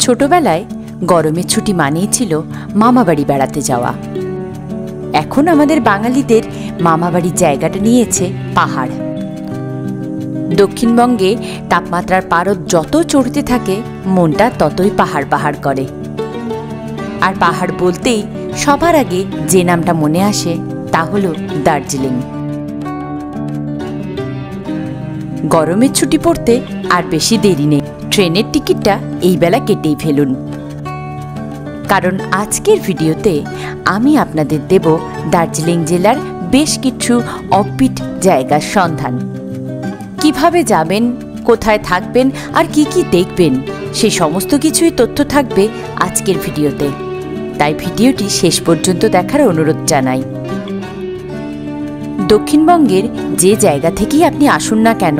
ছোটবেলায় গরমের ছুটি মানেই ছিল মামাবাড়ি বেড়াতে যাওয়া। এখন আমাদের বাঙালিদের মামাবাড়ির জায়গাটা নিয়েছে পাহাড়। দক্ষিণবঙ্গে তাপমাত্রার পারদ যত চড়তে থাকে মনটা ততই পাহাড় পাহাড় করে। আর পাহাড় বলতেই সবার আগে যে নামটা মনে আসে তা হলো দার্জিলিং। গরমের ছুটি পড়তে আর বেশি দেরি নেই, ট্রেনের টিকিটটা এই বেলা কেটেই ফেলুন, কারণ আজকের ভিডিওতে আমি আপনাদের দেব দার্জিলিং জেলার বেশ কিছু অফবিট জায়গার সন্ধান। কিভাবে যাবেন, কোথায় থাকবেন আর কি কি দেখবেন সেই সমস্ত কিছুই তথ্য থাকবে আজকের ভিডিওতে, তাই ভিডিওটি শেষ পর্যন্ত দেখার অনুরোধ জানাই। দক্ষিণবঙ্গের যে জায়গা থেকেই আপনি আসুন না কেন,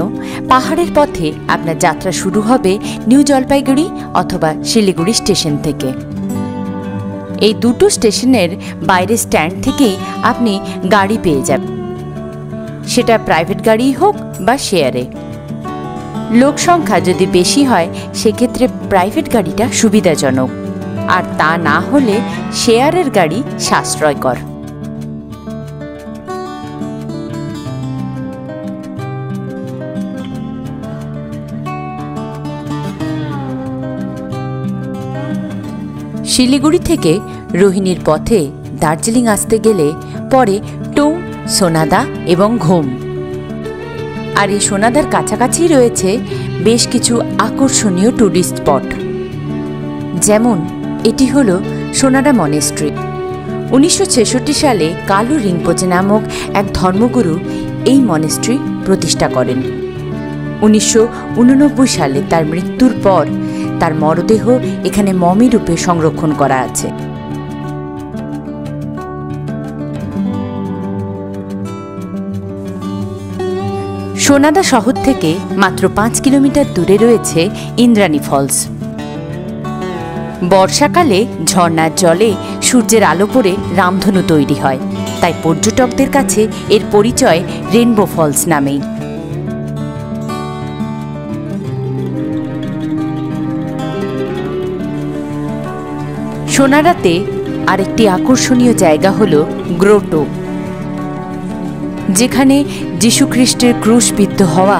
পাহাড়ের পথে আপনার যাত্রা শুরু হবে নিউ জলপাইগুড়ি অথবা শিলিগুড়ি স্টেশন থেকে। এই দুটো স্টেশনের বাইরে স্ট্যান্ড থেকেই আপনি গাড়ি পেয়ে যাবেন, সেটা প্রাইভেট গাড়ি হোক বা শেয়ারে। লোক সংখ্যা যদি বেশি হয় সেক্ষেত্রে প্রাইভেট গাড়িটা সুবিধাজনক, আর তা না হলে শেয়ারের গাড়ি সাশ্রয়কর। শিলিগুড়ি থেকে রোহিণীর পথে দার্জিলিং আসতে গেলে পরে টুং, সোনাদা এবং ঘুম। আর এই সোনাদার কাছাকাছি রয়েছে বেশ কিছু আকর্ষণীয় ট্যুরিস্ট স্পট, যেমন এটি হলো সোনাদা মনেস্ট্রি। 1966 সালে কালু রিংপোচে নামক এক ধর্মগুরু এই মনেস্ট্রি প্রতিষ্ঠা করেন। 1989 সালে তার মৃত্যুর পর তার মরদেহ এখানে মমি রূপে সংরক্ষণ করা আছে। সোনাদা শহর থেকে মাত্র 5 কিলোমিটার দূরে রয়েছে ইন্দ্রাণী ফলস। বর্ষাকালে ঝর্ণার জলে সূর্যের আলো পড়ে রামধনু তৈরি হয়, তাই পর্যটকদের কাছে এর পরিচয় রেনবো ফলস নামেই। সোনাদাতে আরেকটি আকর্ষণীয় জায়গা হল গ্রোটো, যেখানে যীশুখ্রিস্টের ক্রুশবিদ্ধ হওয়া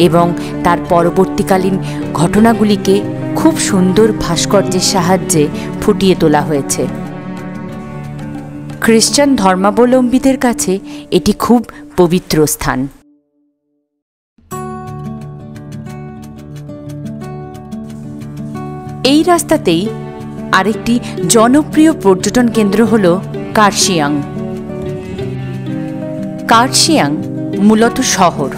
এবং তার পরবর্তীকালীন ঘটনাগুলিকে খুব সুন্দর ভাস্কর্যের সাহায্যে ফুটিয়ে তোলা হয়েছে। খ্রিস্টান ধর্মাবলম্বীদের কাছে এটি খুব পবিত্র স্থান। এই রাস্তাতেই আরেকটি জনপ্রিয় পর্যটন কেন্দ্র হল কার্শিয়াং। কার্শিয়াং মূলত শহর,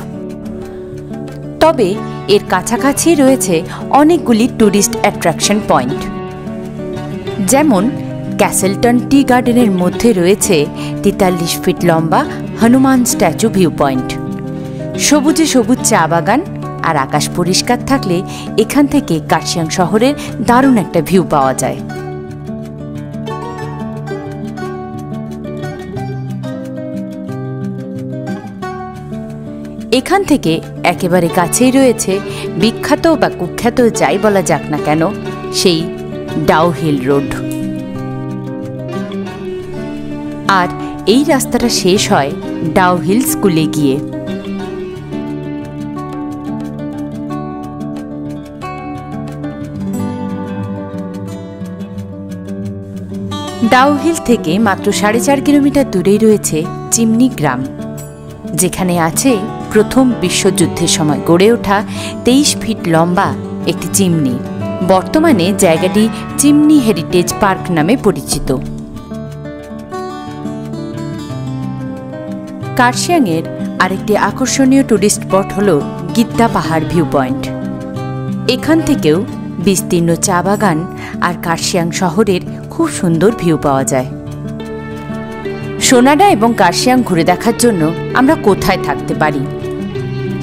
তবে এর কাছাকাছি রয়েছে অনেকগুলি ট্যুরিস্ট অ্যাট্রাকশন পয়েন্ট, যেমন ক্যাসেলটন টি গার্ডেনের মধ্যে রয়েছে 43 ফিট লম্বা হনুমান স্ট্যাচু ভিউ পয়েন্ট। সবুজে সবুজ চা বাগান আর আকাশ পরিষ্কার থাকলে এখান থেকে কার্শিয়াং শহরের দারুণ একটা ভিউ পাওয়া যায়। এখান থেকে একেবারে কাছেই রয়েছে বিখ্যাত বা কুখ্যাত যাই বলা যাক না কেন সেই ডাউহিল রোড। আর এই রাস্তাটা শেষ হয় ডাউহিল স্কুলে গিয়ে। ডাউহিল থেকে মাত্র 4.5 কিলোমিটার দূরেই রয়েছে চিমনি গ্রাম, যেখানে আছে প্রথম বিশ্বযুদ্ধের সময় গড়ে ওঠা 23 ফিট লম্বা একটি চিমনি। বর্তমানে জায়গাটি চিমনি হেরিটেজ পার্ক নামে পরিচিত। কার্শিয়াংয়ের আরেকটি আকর্ষণীয় ট্যুরিস্ট স্পট হল গিদ্দা পাহাড় ভিউ পয়েন্ট। এখান থেকেও বিস্তীর্ণ চা বাগান আর কার্শিয়াং শহরের খুব সুন্দর ভিউ পাওয়া যায়। সোনাদা এবং কার্শিয়াং ঘুরে দেখার জন্য আমরা কোথায় থাকতে পারি?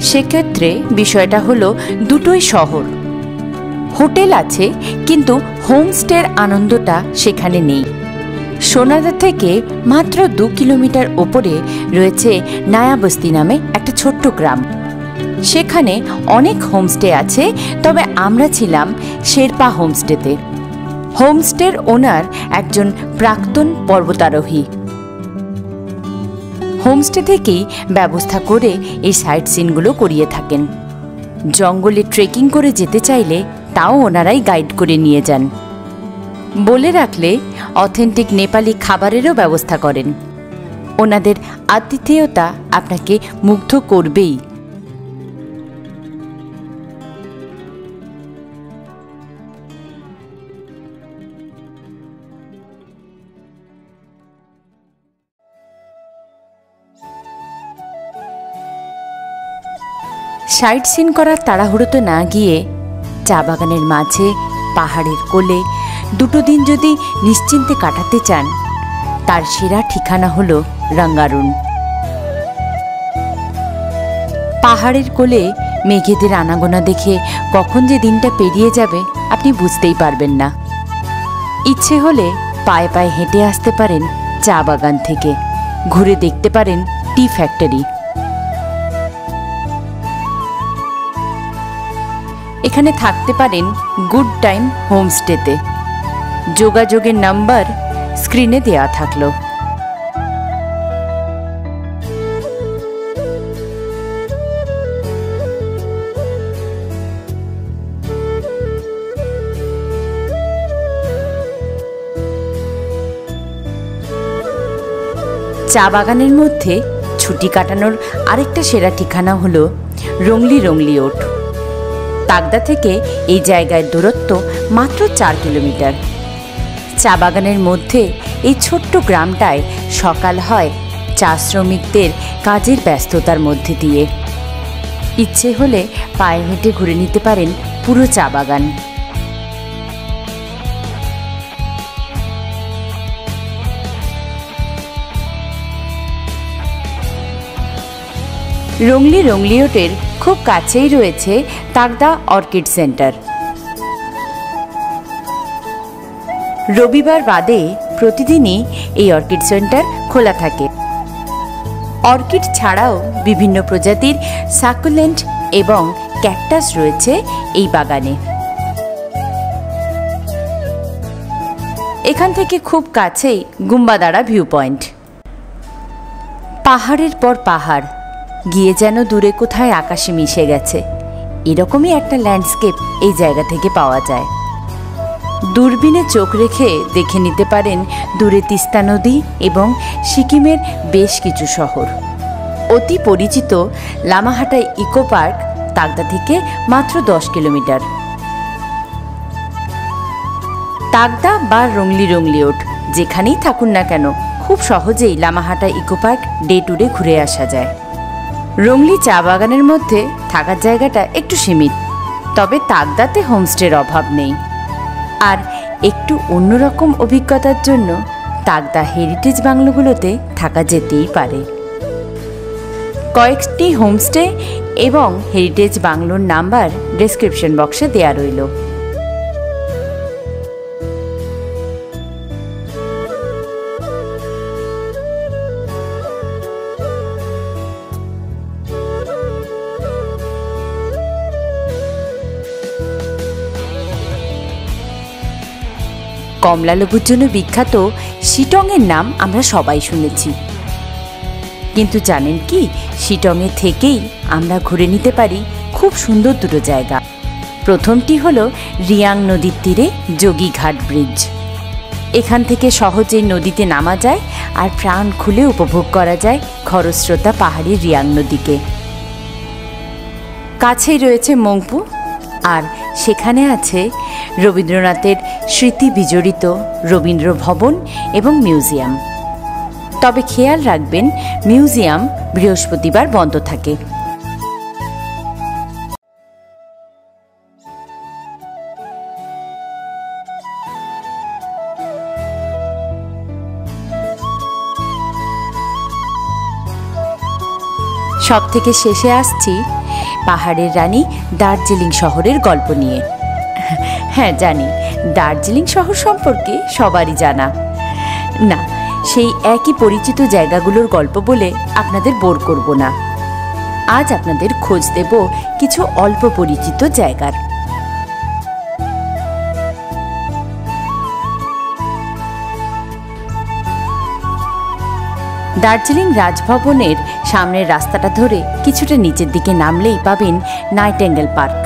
সেক্ষেত্রে বিষয়টা হলো দুটোই শহর। হোটেল আছে, কিন্তু হোমস্টের আনন্দটা সেখানে নেই। সোনাদা থেকে মাত্র 2 কিলোমিটার ওপরে রয়েছে নায়াবস্তি নামে একটা ছোট্ট গ্রাম। সেখানে অনেক হোমস্টে আছে, তবে আমরা ছিলাম শেরপা হোমস্টেতে। হোমস্টের ওনার একজন প্রাক্তন পর্বতারোহী। হোমস্টে থেকেই ব্যবস্থা করে এই সাইট সিনগুলো করিয়ে থাকেন। জঙ্গলে ট্রেকিং করে যেতে চাইলে তাও ওনারাই গাইড করে নিয়ে যান। বলে রাখলে অথেন্টিক নেপালি খাবারেরও ব্যবস্থা করেন। ওনাদের আতিথেয়তা আপনাকে মুগ্ধ করবেই। সাইট সিন করার তাড়াহুড়োতে না গিয়ে চা বাগানের মাঝে পাহাড়ের কোলে 2 দিন যদি নিশ্চিন্তে কাটাতে চান, তার সেরা ঠিকানা হলো রাঙ্গারুন। পাহাড়ের কোলে মেঘেদের আনাগোনা দেখে কখন যে দিনটা পেরিয়ে যাবে আপনি বুঝতেই পারবেন না। ইচ্ছে হলে পায়ে পায়ে হেঁটে আসতে পারেন চা বাগান থেকে, ঘুরে দেখতে পারেন টি ফ্যাক্টরি। এখানে থাকতে পারেন গুড টাইম হোমস্টেতে। যোগাযোগের নাম্বার স্ক্রিনে দেয়া থাকলো। চা বাগানের মধ্যে ছুটি কাটানোর আরেকটা সেরা ঠিকানা হলো রংলি ওট। তাগদা থেকে এই জায়গায় দূরত্ব মাত্র 4 কিলোমিটার। চা বাগানের মধ্যে এই ছোট্ট গ্রামটায় সকাল হয় চা শ্রমিকদের কাজের ব্যস্ততার মধ্যে দিয়ে। ইচ্ছে হলে পায়ে হেঁটে ঘুরে নিতে পারেন পুরো চা বাগান। রংলি ওটের খুব কাছেই রয়েছে তাগদা অর্কিড সেন্টার। রবিবার বাদে প্রতিদিনই এই অর্কিড সেন্টার খোলা থাকে। অর্কিড ছাড়াও বিভিন্ন প্রজাতির সাকুলেন্ট এবং ক্যাকটাস রয়েছে এই বাগানে। এখান থেকে খুব কাছেই গুম্বাদারা ভিউ পয়েন্ট। পাহাড়ের পর পাহাড়, গিয়ে যেন দূরে কোথায় আকাশে মিশে গেছে, এরকমই একটা ল্যান্ডস্কেপ এই জায়গা থেকে পাওয়া যায়। দূরবীনে চোখ রেখে দেখে নিতে পারেন দূরে তিস্তা নদী এবং সিকিমের বেশ কিছু শহর। অতি পরিচিত লামাহাটাই ইকো পার্ক তাগদা থেকে মাত্র 10 কিলোমিটার। তাগদা বা রংলি ওট যেখানেই থাকুন না কেন, খুব সহজেই Lamahata eco park day today ঘুরে আসা যায়। রংলি চা বাগানের মধ্যে থাকার জায়গাটা একটু সীমিত, তবে তাগদাতে হোমস্টের অভাব নেই। আর একটু অন্যরকম অভিজ্ঞতার জন্য তাগদা হেরিটেজ বাংলোগুলোতে থাকা যেতেই পারে। কয়েকটি হোমস্টে এবং হেরিটেজ বাংলোর নাম্বার ডেসক্রিপশন বক্সে দেয়া রইল। কমলালেবুর জন্য বিখ্যাত শিটংয়ের নাম আমরা সবাই শুনেছি, কিন্তু জানেন কি শিটংয়ে থেকেই আমরা ঘুরে নিতে পারি খুব সুন্দর 2 জায়গা। প্রথমটি হলো রিয়াং নদীর তীরে যোগীঘাট ব্রিজ। এখান থেকে সহজেই নদীতে নামা যায় আর প্রাণ খুলে উপভোগ করা যায় খরস্রোতা পাহাড়ি রিয়াং নদীকে। কাছেই রয়েছে মংপু, আর সেখানে আছে রবীন্দ্রনাথের স্মৃতি বিজড়িত রবীন্দ্র ভবন এবং মিউজিয়াম। তবে খেয়াল রাখবেন মিউজিয়াম বৃহস্পতিবার বন্ধ থাকে। সব থেকে শেষে আসছি পাহাড়ের রানী দার্জিলিং শহরের গল্প নিয়ে। হ্যাঁ জানি, দার্জিলিং শহর সম্পর্কে সবারই জানা। না, সেই একই পরিচিত জায়গাগুলোর গল্প বলে আপনাদের বোর করব না। আজ আপনাদের খোঁজ দেব কিছু অল্প পরিচিত জায়গার। দার্জিলিং রাজভবনের সামনের রাস্তাটা ধরে কিছুটা নিচের দিকে নামলেই পাবেন নাইটেঙ্গেল পার্ক।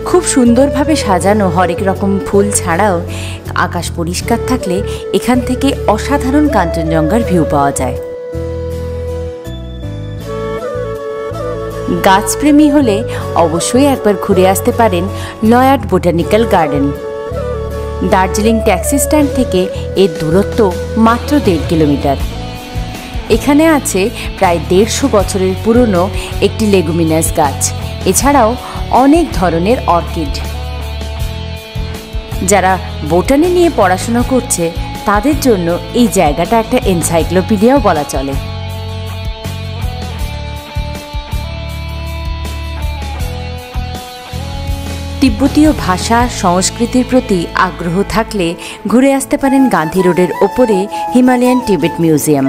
খুব সুন্দরভাবে সাজানো হরেক রকম ফুল ছাড়াও আকাশ পরিষ্কার থাকলে এখান থেকে অসাধারণ কাঞ্চনজঙ্ঘার ভিউ পাওয়া যায়। গাছপ্রেমী হলে অবশ্যই একবার ঘুরে আসতে পারেন Lloyd botanical garden. Darjeeling taxi stand থেকে এর দূরত্ব মাত্র 1.5 কিলোমিটার। এখানে আছে প্রায় 150 বছরের পুরনো একটি লেগুমিনাস গাছ, এছাড়াও অনেক ধরনের অর্কিড। যারা বোটানি নিয়ে পড়াশোনা করছে তাদের জন্য এই জায়গাটা একটা এনসাইক্লোপিডিয়াও বলা চলে। তিব্বতীয় ভাষা সংস্কৃতির প্রতি আগ্রহ থাকলে ঘুরে আসতে পারেন গান্ধী রোডের ওপরে হিমালয়ান টিবেট মিউজিয়াম।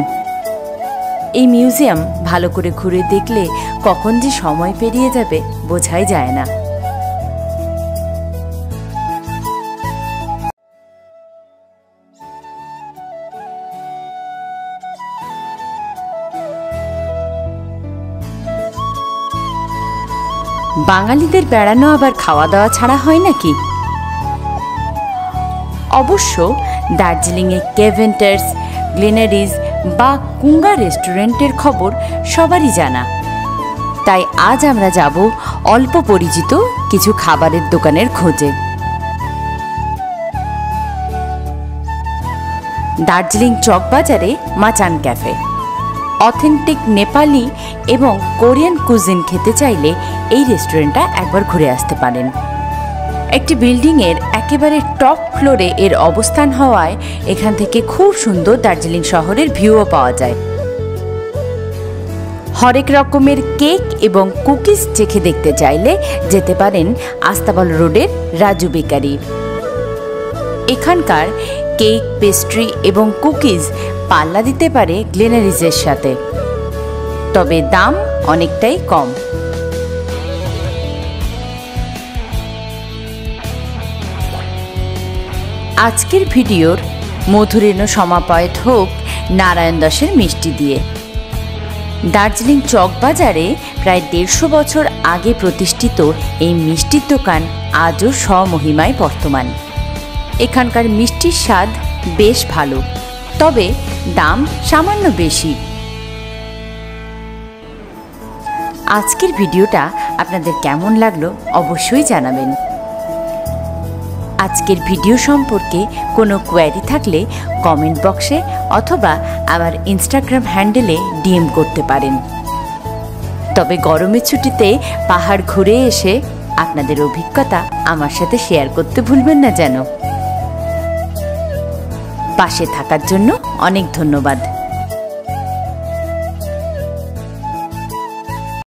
এই মিউজিয়াম ভালো করে ঘুরে দেখলে কখন যে সময় পেরিয়ে যাবে বোঝাই যায় না। বাঙালিদের বেড়ানো আবার খাওয়া দাওয়া ছাড়া হয় নাকি? অবশ্য দার্জিলিংয়ে কেভেন্টার্স, গ্লেনারিজ বা কুঙ্গা রেস্টুরেন্টের খবর সবারই জানা। তাই আজ আমরা যাব অল্প পরিচিত কিছু খাবারের দোকানের খোঁজে। দার্জিলিং চকবাজারে মাচান ক্যাফে। অথেন্টিক নেপালি এবং কোরিয়ান কুজিন খেতে চাইলে এই রেস্টুরেন্টটা একবার ঘুরে আসতে পারেন। একটি বিল্ডিংয়ের একেবারে টপ ফ্লোরে এর অবস্থান হওয়ায় এখান থেকে খুব সুন্দর দার্জিলিং শহরের ভিউও পাওয়া যায়। হরেক রকমের কেক এবং কুকিজ চেখে দেখতে চাইলে যেতে পারেন আস্তাবল রোডের রাজু বেকারি। এখানকার কেক, পেস্ট্রি এবং কুকিজ পাল্লা দিতে পারে গ্লেনারিজের সাথে, তবে দাম অনেকটাই কম। আজকের ভিডিওর মধুরেণ সমাপয়েত হোক নারায়ণ দাসের মিষ্টি দিয়ে। দার্জিলিং চকবাজারে প্রায় 150 বছর আগে প্রতিষ্ঠিত এই মিষ্টির দোকান আজও স্বমহিমায় বর্তমান। এখানকার মিষ্টির স্বাদ বেশ ভালো, তবে দাম সামান্য বেশি। আজকের ভিডিওটা আপনাদের কেমন লাগলো অবশ্যই জানাবেন। আজকের ভিডিও সম্পর্কে কোনো কোয়েরি থাকলে কমেন্ট বক্সে অথবা আবার ইনস্টাগ্রাম হ্যান্ডেলে ডিএম করতে পারেন। তবে গরমের ছুটিতে পাহাড় ঘুরে এসে আপনাদের অভিজ্ঞতা আমার সাথে শেয়ার করতে ভুলবেন না যেন। পাশে থাকার জন্য অনেক ধন্যবাদ।